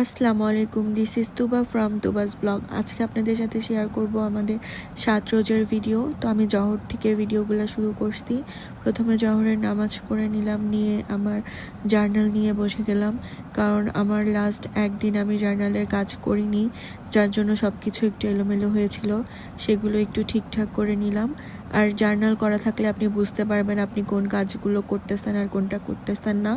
আসসালামু আলাইকুম, this is Tuba from তুবাস blog. আজকে আপনাদের সাথে শেয়ার করব আমাদের 7 রোজার ভিডিও। তো আমি জহর থেকে ভিডিওগুলো শুরু করছি। প্রথমে জহরের নামাজ পড়ে নিলাম, নিয়ে আমার জার্নাল নিয়ে বসে গেলাম, কারণ আমার লাস্ট একদিন আমি জার্নালের কাজ করিনি, যার জন্য সব কিছু একটু এলোমেলো হয়েছিল। সেগুলো একটু ঠিকঠাক করে নিলাম। আর জার্নাল করা থাকলে আপনি বুঝতে পারবেন আপনি কোন কাজগুলো করতেছেন আর কোনটা করতেছেন না।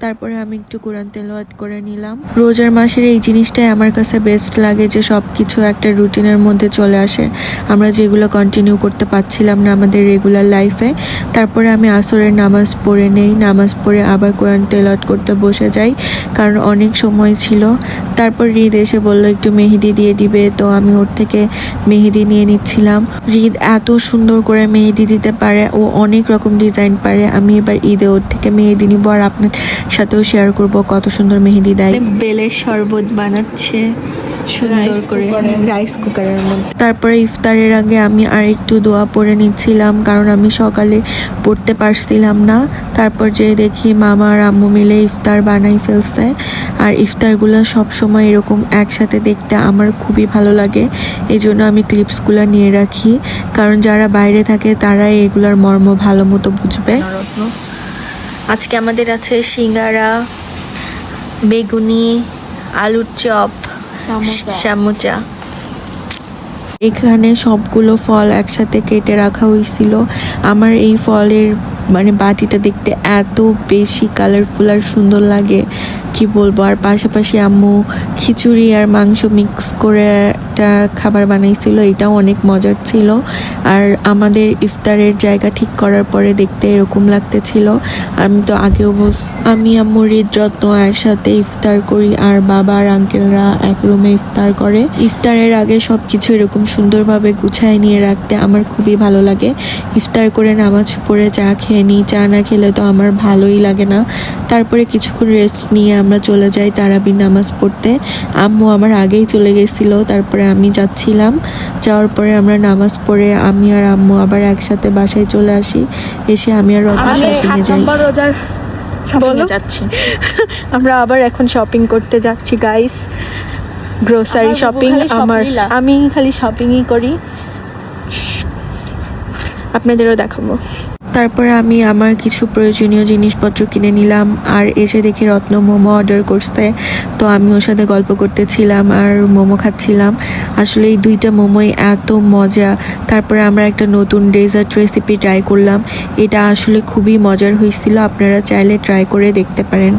তারপরে আমি একটু কোরআন তেলাওয়াত করে নিলাম। রোজার মাসের এই জিনিসটাই আমার কাছে বেস্ট লাগে, যে সব কিছু একটা রুটিনের মধ্যে চলে আসে, আমরা যেগুলো কন্টিনিউ করতে পারছিলাম না আমাদের রেগুলার লাইফে। তারপরে আমি আসরের নামাজ পড়ে নেই, নামাজ পড়ে আবার কোরআন তেলাওয়াত করতে বসে যাই, কারণ অনেক সময় ছিল। তারপর রিদ এসে বললো একটু মেহেদি দিয়ে দিবে, তো আমি ওর থেকে মেহেদি নিয়ে নিচ্ছিলাম। রিদ এত সুন্দর করে মেহেদি দিতে পারে, ও অনেক রকম ডিজাইন পারে। আমি এবার ঈদে ওর থেকে মেহেদি নিব আর আপনার সাথেও শেয়ার করব কত সুন্দর মেহেদি দেয়। বেলের শরবত বানাচ্ছে সুন্দর করে রাইস কুকারের মধ্যে। তারপরে ইফতারের আগে আমি আর একটু দোয়া পড়ে নিচ্ছিলাম, কারণ আমি সকালে পড়তে পারছিলাম না। তারপর যে দেখি মামা আর আম্মু মিলে ইফতার বানাই ফেলছে। আর ইফতারগুলো সব সময় এরকম একসাথে দেখতে আমার খুবই ভালো লাগে, এই জন্য আমি ক্লিপসগুলো নিয়ে রাখি, কারণ যারা বাইরে থাকে তারাই এগুলার মর্ম ভালো মতো বুঝবে। আজকে আমাদের আছে সিঙ্গারা, বেগুনি, আলুর চপ, সামোচা। এখানে সবগুলো ফল একসাথে কেটে রাখা হয়েছিল। আমার এই ফলের বাটিটা দেখতে এত বেশি কালারফুল আর সুন্দর লাগে, কি বলবো। আর পাশাপাশি আম্মু খিচুড়ি আর মাংস মিক্স করে একটা খাবার বানাইছিল, এটাও অনেক মজার ছিল। আর আমাদের ইফতারের জায়গা ঠিক করার পরে দেখতে এরকম লাগতেছিল। আমি তো আগেও আমি আম্মুর যত্ন একসাথে ইফতার করি, আর বাবা আর আঙ্কেলরা এক রুমে ইফতার করে। ইফতারের আগে সব কিছু এরকম সুন্দরভাবে গুছায় নিয়ে রাখতে আমার খুবই ভালো লাগে। ইফতার করে নামাজ পড়ে চা খেয়ে নিই, চা না খেলে তো আমার ভালোই লাগে না। তারপরে কিছুক্ষণ রেস্ট নিয়ে আমরা চলে যাই তারাবির নামাজ পড়তে। আম্মু আমার আগেই চলে গেছিল, তারপরে আমি যাচ্ছিলাম। যাওয়ার পরে আমরা নামাজ পড়ে আমি আর আম্মু আবার একসাথে বাসায় চলে আসি। এসে আমি আর শপিংয়ে যাই। যাচ্ছি আমরা আবার এখন শপিং করতে যাচ্ছি গাইস, গ্রোসারি শপিং। আমি খালি শপিংই করি, আপনাদেরও দেখাবো। তারপরে আমি আমার কিছু প্রয়োজনীয় জিনিসপত্র কিনে নিলাম, আর এসে দেখি রত্ন মোমো অর্ডার করতে। তো আমি ওর সাথে গল্প করতেছিলাম আর মোমো খাচ্ছিলাম। আসলে এই দুইটা মোমোই এত মজা। তারপরে আমরা একটা নতুন ডেজার্ট রেসিপি ট্রাই করলাম, এটা আসলে খুবই মজার হয়েছিল, আপনারা চাইলে ট্রাই করে দেখতে পারেন।